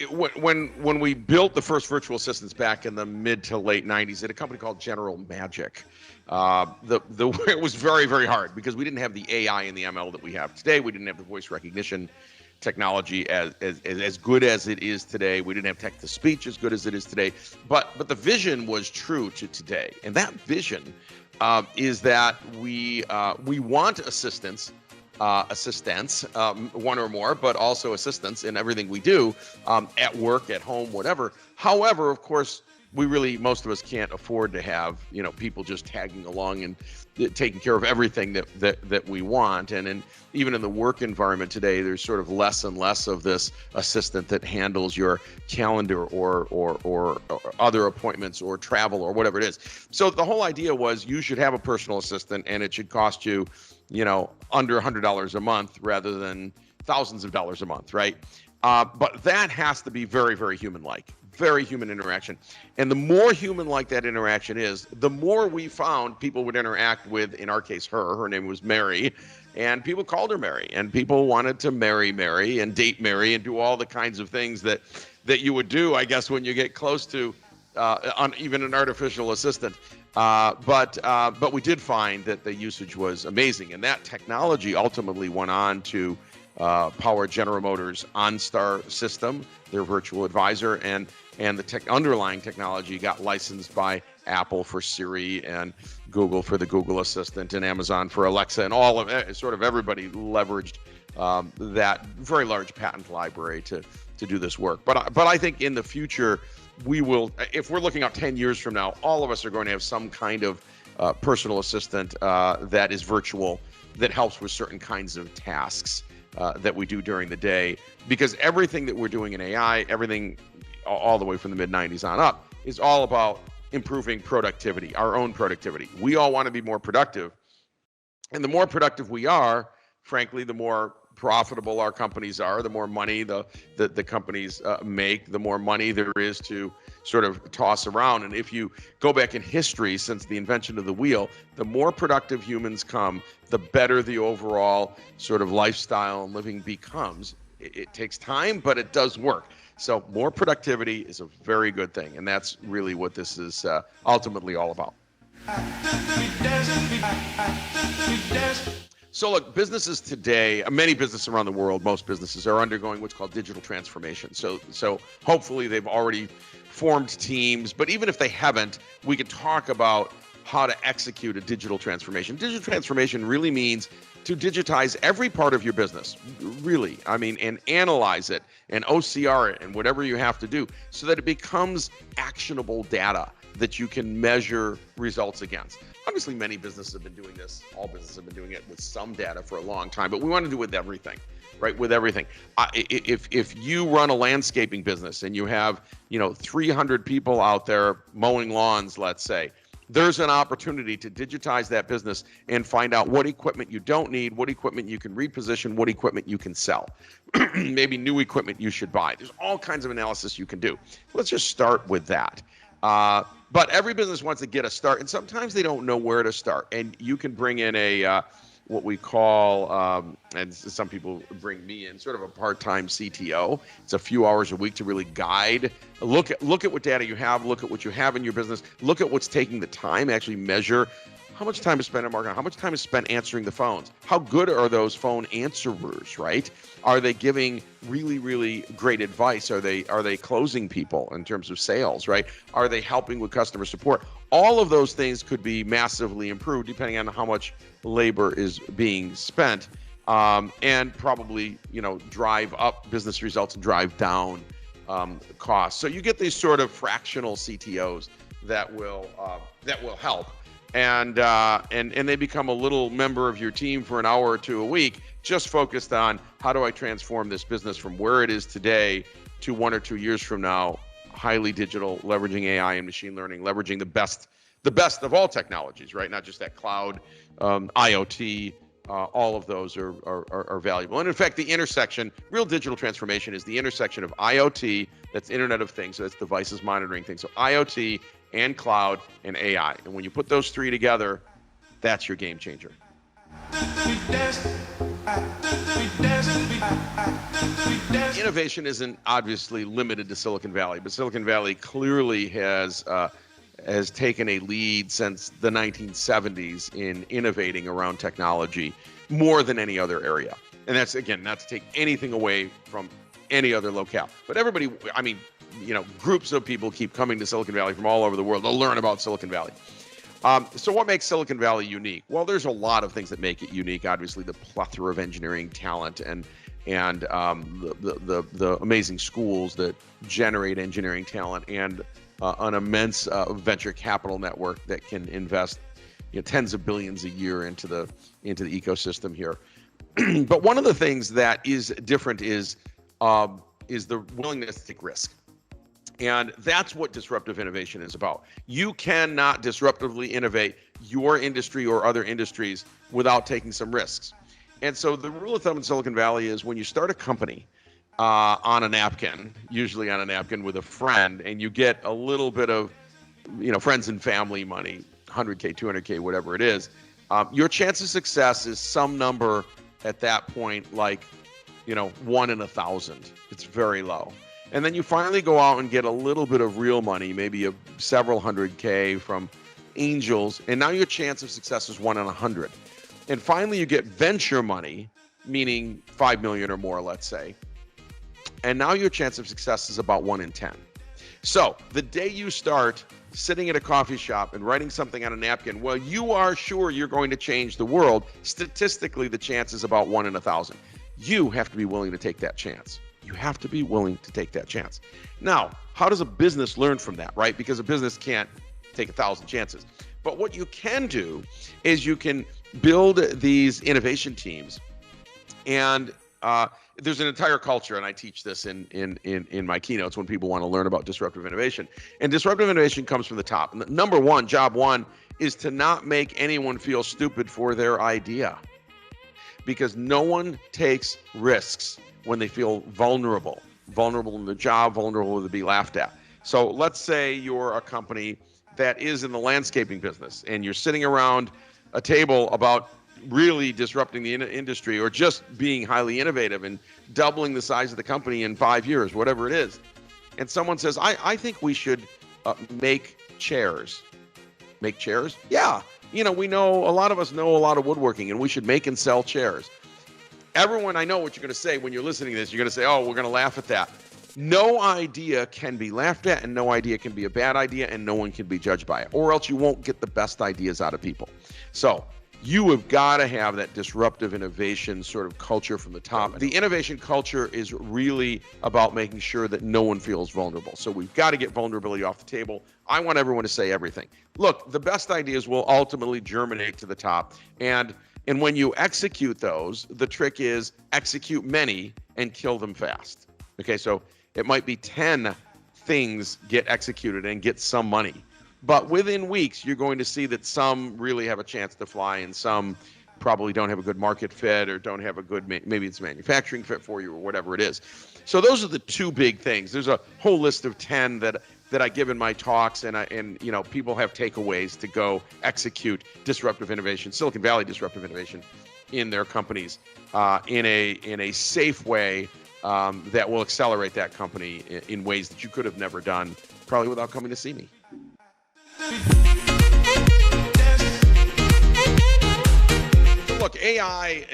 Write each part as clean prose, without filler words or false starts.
When we built the first virtual assistants back in the mid to late 90s at a company called General Magic, it was very, very hard because we didn't have the AI and the ML that we have today. We didn't have the voice recognition technology as good as it is today. We didn't have text to speech as good as it is today. But the vision was true to today, and that vision is that we want assistants, one or more, but also assistants in everything we do, at work, at home, whatever. However, of course, most of us can't afford to have, people just tagging along and taking care of everything that we want. And even in the work environment today, there's sort of less and less of this assistant that handles your calendar or other appointments or travel or whatever it is. So the whole idea was you should have a personal assistant, and it should cost you, under $100 a month rather than thousands of dollars a month, right? But that has to be very, very human-like. Very human interaction. And the more human-like that interaction is, the more we found people would interact with, in our case, her name was Mary, and people called her Mary, and people wanted to marry Mary and date Mary and do all the kinds of things that you would do, I guess, when you get close to even an artificial assistant. But we did find that the usage was amazing, and that technology ultimately went on to power General Motors' OnStar system, their virtual advisor, and the underlying technology got licensed by Apple for Siri and Google for the Google Assistant and Amazon for Alexa, and all of it, sort of everybody leveraged that very large patent library to do this work. But I think in the future, we will, if we're looking out 10 years from now, all of us are going to have some kind of personal assistant that is virtual, that helps with certain kinds of tasks that we do during the day, because everything that we're doing in AI, everything all the way from the mid-90s on up, is all about improving productivity, our own productivity. We all want to be more productive, and the more productive we are, frankly, the more profitable our companies are, the more money the companies make, the more money there is to sort of toss around. And if you go back in history, since the invention of the wheel, the more productive humans come, the better the overall sort of lifestyle and living becomes. It takes time, but it does work. So more productivity is a very good thing, and that's really what this is ultimately all about. So look, businesses today, many businesses around the world, most businesses are undergoing what's called digital transformation. So hopefully they've already formed teams, but even if they haven't, we could talk about how to execute a digital transformation. Digital transformation really means to digitize every part of your business, really, and analyze it and OCR it and whatever you have to do so that it becomes actionable data that you can measure results against. Obviously, many businesses have been doing this. All businesses have been doing it with some data for a long time, but we want to do it with everything, right? With everything. If you run a landscaping business and you have, 300 people out there mowing lawns, let's say, there's an opportunity to digitize that business and find out what equipment you don't need, what equipment you can reposition, what equipment you can sell, maybe new equipment you should buy. There's all kinds of analysis you can do. Let's just start with that. But every business wants to get a start, and sometimes they don't know where to start. And you can bring in what we call, and some people bring me in, sort of a part-time CTO. It's a few hours a week to really guide. Look at what data you have. Look at what you have in your business. Look at what's taking the time. Actually measure how much time is spent on marketing. How much time is spent answering the phones? How good are those phone answerers, right? Are they giving really, really great advice? Are they closing people in terms of sales, right? Are they helping with customer support? All of those things could be massively improved depending on how much labor is being spent, and probably, drive up business results and drive down costs. So you get these sort of fractional CTOs that will help. And they become a little member of your team for an hour or two a week, just focused on how do I transform this business from where it is today to 1 or 2 years from now, highly digital, leveraging AI and machine learning, leveraging the best of all technologies, right? Not just that cloud, IoT, all of those are valuable. And in fact, the intersection, real digital transformation is the intersection of IoT, that's Internet of Things, so that's devices monitoring things. So IoT and cloud and AI. And when you put those three together, that's your game changer. Innovation isn't obviously limited to Silicon Valley, but Silicon Valley clearly has taken a lead since the 1970s in innovating around technology more than any other area. And that's, again, not to take anything away from any other locale. But everybody, I mean, groups of people keep coming to Silicon Valley from all over the world to learn about Silicon Valley. So what makes Silicon Valley unique? Well, there's a lot of things that make it unique. Obviously, the plethora of engineering talent and the amazing schools that generate engineering talent, and an immense venture capital network that can invest tens of billions a year into the ecosystem here. But one of the things that is different is the willingness to take risk. And that's what disruptive innovation is about. You cannot disruptively innovate your industry or other industries without taking some risks. And so the rule of thumb in Silicon Valley is when you start a company on a napkin, usually on a napkin with a friend, and you get a little bit of, friends and family money, 100K, 200K, whatever it is, your chance of success is some number at that point, like, 1 in 1,000. It's very low. And then you finally go out and get a little bit of real money, maybe several 100K from angels, and now your chance of success is 1 in 100. And finally you get venture money, meaning 5 million or more, let's say. And now your chance of success is about 1 in 10. So the day you start sitting at a coffee shop and writing something on a napkin, well, you are sure you're going to change the world. Statistically, the chance is about 1 in 1,000. You have to be willing to take that chance. You have to be willing to take that chance. Now, how does a business learn from that, right? Because a business can't take 1,000 chances. But what you can do is you can build these innovation teams, and there's an entire culture, and I teach this in my keynotes when people want to learn about disruptive innovation. And disruptive innovation comes from the top. And number one, job one, is to not make anyone feel stupid for their idea, because no one takes risks when they feel vulnerable in the job, vulnerable to be laughed at. So let's say you're a company that is in the landscaping business, and you're sitting around a table about really disrupting the industry, or just being highly innovative and doubling the size of the company in 5 years, whatever it is. And someone says, I think we should make chairs. Make chairs? Yeah. A lot of us know a lot of woodworking, and we should make and sell chairs. Everyone, I know what you're going to say when you're listening to this. You're going to say, oh, we're going to laugh at that. No idea can be laughed at, and no idea can be a bad idea, and no one can be judged by it, or else you won't get the best ideas out of people. So you have got to have that disruptive innovation sort of culture from the top. The innovation culture is really about making sure that no one feels vulnerable. So we've got to get vulnerability off the table. I want everyone to say everything. Look, the best ideas will ultimately germinate to the top. And when you execute those, the trick is execute many and kill them fast. Okay, so it might be 10 things get executed and get some money. But within weeks, you're going to see that some really have a chance to fly, and some probably don't have a good market fit, or don't have a good, maybe it's a manufacturing fit for you, or whatever it is. So those are the two big things. There's a whole list of 10 that I give in my talks, and people have takeaways to go execute disruptive innovation, Silicon Valley disruptive innovation, in their companies in a safe way that will accelerate that company in ways that you could have never done, probably without coming to see me. Look, AI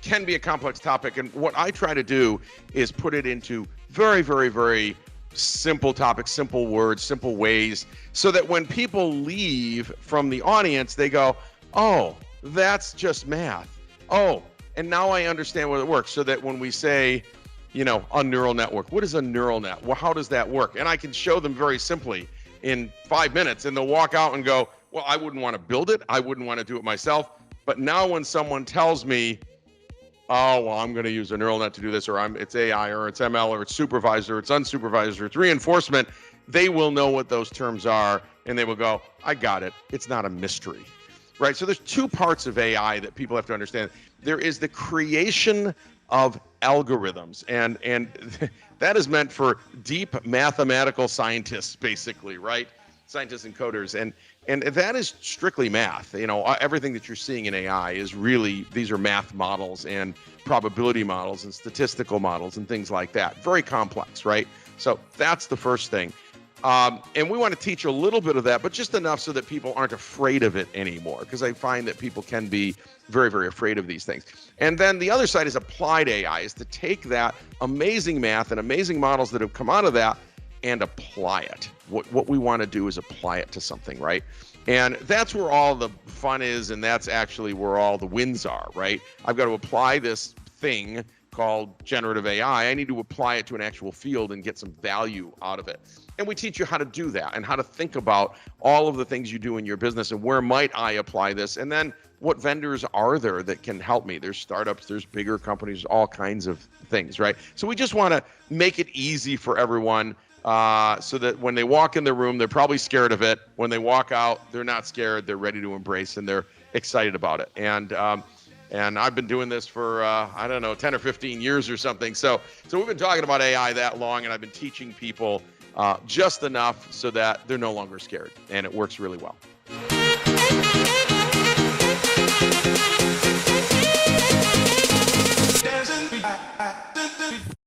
can be a complex topic, and what I try to do is put it into very, very, very simple topics, simple words, simple ways, so that when people leave from the audience, they go, oh, that's just math. Oh, and now I understand what it works. So that when we say, a neural network, what is a neural net? Well, how does that work? And I can show them very simply in 5 minutes, and they'll walk out and go, well, I wouldn't want to build it. I wouldn't want to do it myself. But now when someone tells me, oh, well, I'm going to use a neural net to do this, or it's AI, or it's ML, or it's supervised, or it's unsupervised, or it's reinforcement, they will know what those terms are, and they will go, I got it. It's not a mystery, right? So there's two parts of AI that people have to understand. There is the creation of algorithms, and that is meant for deep mathematical scientists, basically, right? scientists and coders, and that is strictly math. You know, everything that you're seeing in AI is really, these are math models and probability models and statistical models and things like that. Very complex, right? So that's the first thing. And we want to teach a little bit of that, but just enough so that people aren't afraid of it anymore, because I find that people can be very, very afraid of these things. And then the other side is applied AI, is to take that amazing math and amazing models that have come out of that and apply it. What we want to do is apply it to something, right? And that's where all the fun is, and that's actually where all the wins are, right? I've got to apply this thing called generative AI. I need to apply it to an actual field and get some value out of it. And we teach you how to do that and how to think about all of the things you do in your business and where might I apply this, and then what vendors are there that can help me. There's startups, there's bigger companies, all kinds of things, right? So we just want to make it easy for everyone, so that when they walk in the room, they're probably scared of it. When they walk out, they're not scared, they're ready to embrace, and they're excited about it. And I've been doing this for, I don't know, 10 or 15 years or something. So we've been talking about AI that long, and I've been teaching people just enough so that they're no longer scared, and it works really well.